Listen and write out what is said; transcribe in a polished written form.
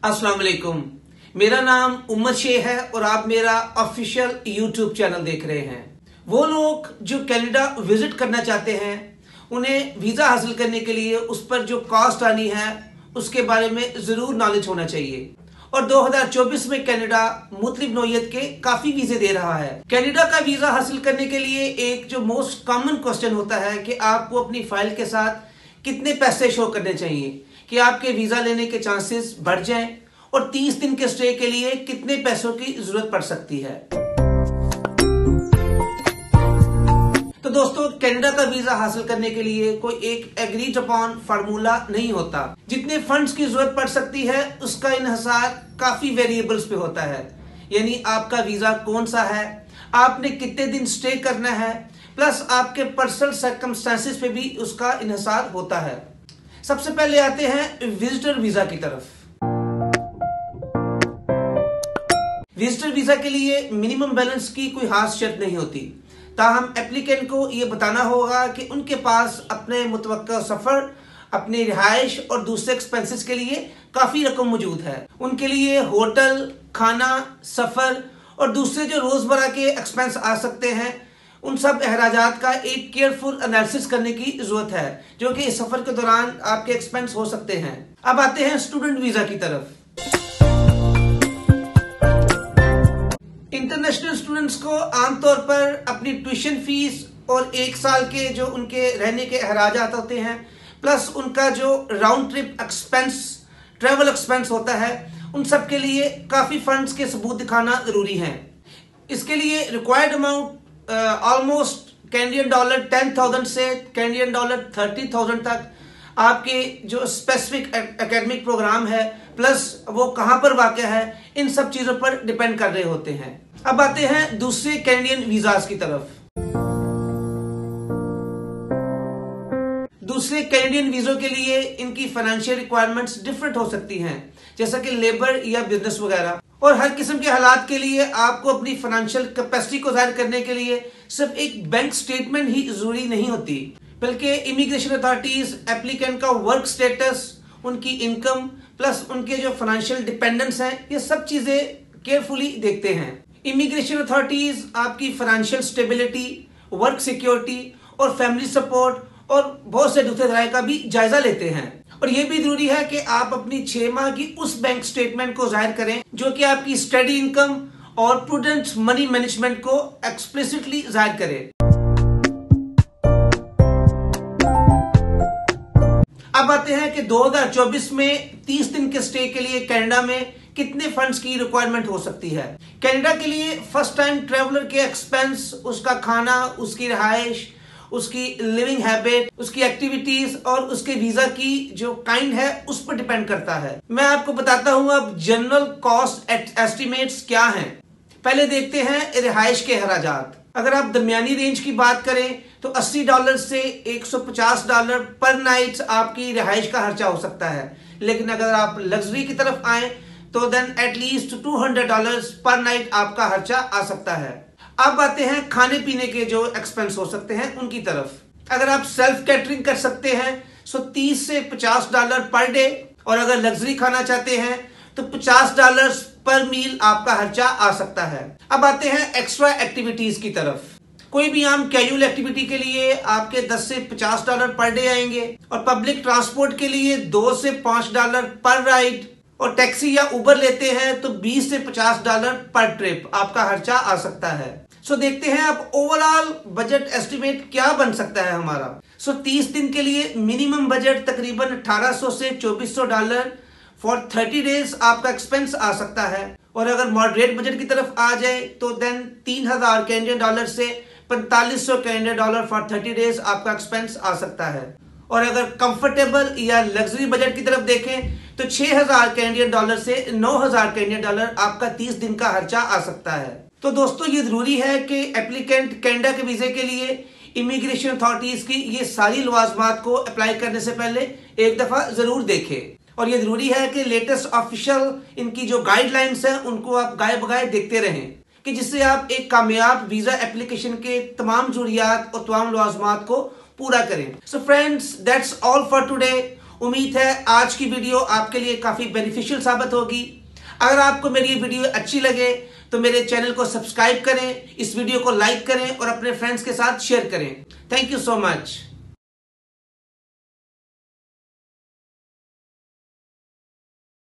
अस्सलाम वालेकुम। मेरा नाम उमर शेख है और आप मेरा ऑफिशियल यूट्यूब चैनल देख रहे हैं। वो लोग जो कनाडा विजिट करना चाहते हैं उन्हें वीज़ा हासिल करने के लिए उस पर जो कॉस्ट आनी है उसके बारे में ज़रूर नॉलेज होना चाहिए। और 2024 में कनाडा मुख्तलिफ नौइयत के काफ़ी वीज़े दे रहा है। कनाडा का वीज़ा हासिल करने के लिए एक जो मोस्ट कॉमन क्वेश्चन होता है कि आपको अपनी फाइल के साथ कितने पैसे शो करने चाहिए कि आपके वीज़ा लेने के चांसेस बढ़ जाएं और 30 दिन के स्टे के लिए कितने पैसों की जरूरत पड़ सकती है। तो दोस्तों, कनाडा का वीजा हासिल करने के लिए कोई एक एग्रीड अपॉन फार्मूला नहीं होता। जितने फंड्स की जरूरत पड़ सकती है उसका इन्हिसार काफी वेरिएबल्स पे होता है, यानी आपका वीजा कौन सा है, आपने कितने दिन स्टे करना है, प्लस आपके पर्सनल सर्कमस्टेंसेस पे भी उसका इन्हिसार होता है। सबसे पहले आते हैं विजिटर वीजा की तरफ। विजिटर वीजा के लिए मिनिमम बैलेंस की कोई खास शर्त नहीं होती, ताहम एप्लीकेंट को ये बताना होगा कि उनके पास अपने मुतवक्का सफर, अपनी रिहाइश और दूसरे एक्सपेंसेस के लिए काफी रकम मौजूद है। उनके लिए होटल, खाना, सफर और दूसरे जो रोजमर्रा के एक्सपेंस आ सकते हैं उन सब अखराजात का एक केयरफुल एनालिसिस करने की जरूरत है, जो कि इस सफर के दौरान आपके एक्सपेंस हो सकते हैं। अब आते हैं स्टूडेंट वीजा की तरफ। इंटरनेशनल स्टूडेंट्स को आमतौर पर अपनी ट्यूशन फीस और 1 साल के जो उनके रहने के अखराजात होते हैं, प्लस उनका जो round trip expense, travel expense होता है, उन सब के लिए काफी फंड्स के सबूत दिखाना जरूरी है। इसके लिए required amount almost Canadian dollar 10,000 से कैनेडियन डॉलर 30,000 तक आपके जो स्पेसिफिक एकेडमिक प्रोग्राम है, प्लस वो कहां पर वाक़या है, इन सब चीजों पर डिपेंड कर रहे होते हैं। अब आते हैं दूसरे कैनेडियन वीजास की तरफ। दूसरे कैनेडियन वीजों के लिए इनकी फाइनेंशियल रिक्वायरमेंट्स डिफरेंट हो सकती हैं, जैसा कि लेबर या बिजनेस वगैरह। और हर किस्म के हालात के लिए आपको अपनी फाइनेंशियल कैपेसिटी को जाहिर करने के लिए सिर्फ एक बैंक स्टेटमेंट ही जरूरी नहीं होती, बल्कि इमिग्रेशन अथॉरिटीज एप्लीकेंट का वर्क स्टेटस, उनकी इनकम, प्लस उनके जो फाइनेंशियल डिपेंडेंस हैं, ये सब चीजें केयरफुली देखते हैं। इमिग्रेशन अथॉरिटीज आपकी फाइनेंशियल स्टेबिलिटी, वर्क सिक्योरिटी और फैमिली सपोर्ट और बहुत से दूसरे तरह का भी जायजा लेते हैं। और यह भी जरूरी है कि आप अपनी 6 माह की उस बैंक स्टेटमेंट को जाहिर करें जो कि आपकी स्टडी इनकम और प्रूडेंट मनी मैनेजमेंट को एक्सप्लिसिटली जाहिर करे। अब आते हैं कि 2024 में 30 दिन के स्टे के लिए कनाडा में कितने फंड्स की रिक्वायरमेंट हो सकती है। कनाडा के लिए फर्स्ट टाइम ट्रैवलर के एक्सपेंस, उसका खाना, उसकी रिहाइश, उसकी लिविंग हैबिट, उसकी एक्टिविटीज और उसके वीजा की जो काइंड है उस पर डिपेंड करता है। मैं आपको बताता हूं अब जनरल कॉस्ट एस्टिमेट्स क्या हैं। पहले देखते हैं रिहाइश के अखराजात। अगर आप दरमियानी रेंज की बात करें तो $80 से $150 पर नाइट आपकी रिहाइश का खर्चा हो सकता है, लेकिन अगर आप लग्जरी की तरफ आए तो देन एटलीस्ट $200 पर नाइट आपका खर्चा आ सकता है। अब आते हैं खाने पीने के जो एक्सपेंस हो सकते हैं उनकी तरफ। अगर आप सेल्फ कैटरिंग कर सकते हैं तो $30 से $50 पर डे, और अगर लग्जरी खाना चाहते हैं तो $50 पर मील आपका खर्चा आ सकता है। अब आते हैं एक्स्ट्रा एक्टिविटीज की तरफ। कोई भी आम कैजुअल एक्टिविटी के लिए आपके $10 से $50 पर डे आएंगे, और पब्लिक ट्रांसपोर्ट के लिए $2 से $5 पर राइड, और टैक्सी या उबर लेते हैं तो $20 से $50 पर ट्रिप आपका खर्चा आ सकता है। सो देखते हैं अब ओवरऑल बजट एस्टिमेट क्या बन सकता है हमारा। 30 दिन के लिए मिनिमम बजट तकरीबन $1,800 से $2,400 फॉर 30 डेज आपका एक्सपेंस आ सकता है, और अगर मॉडरेट बजट की तरफ आ जाए तो देन 3,000 कैनेडियन डॉलर से $4,500 कैनेडियन डॉलर फॉर 30 डेज आपका एक्सपेंस आ सकता है। और अगर कंफर्टेबल या लग्जरी बजट की तरफ देखें तो 6,000 कैनेडियन डॉलर से 9,000 कैनेडियन डॉलर आपका 30 दिन का खर्चा आ सकता है। तो दोस्तों, ये जरूरी है कि एप्लीकेंट कनाडा के वीजे के लिए इमिग्रेशन अथॉरिटीज की ये सारी लवाजमात को अप्लाई करने से पहले एक दफा जरूर देखें, और ये जरूरी है कि लेटेस्ट ऑफिशियल इनकी जो गाइडलाइंस हैं उनको आप गाए बगाए देखते रहें, कि जिससे आप एक कामयाब वीजा एप्लीकेशन के तमाम जरूरियात और तमाम लवाजमात को पूरा करें। So friends, that's all for today. उम्मीद है आज की वीडियो आपके लिए काफी बेनिफिशियल साबित होगी। अगर आपको मेरी ये वीडियो अच्छी लगे तो मेरे चैनल को सब्सक्राइब करें, इस वीडियो को लाइक करें और अपने फ्रेंड्स के साथ शेयर करें। Thank you so much.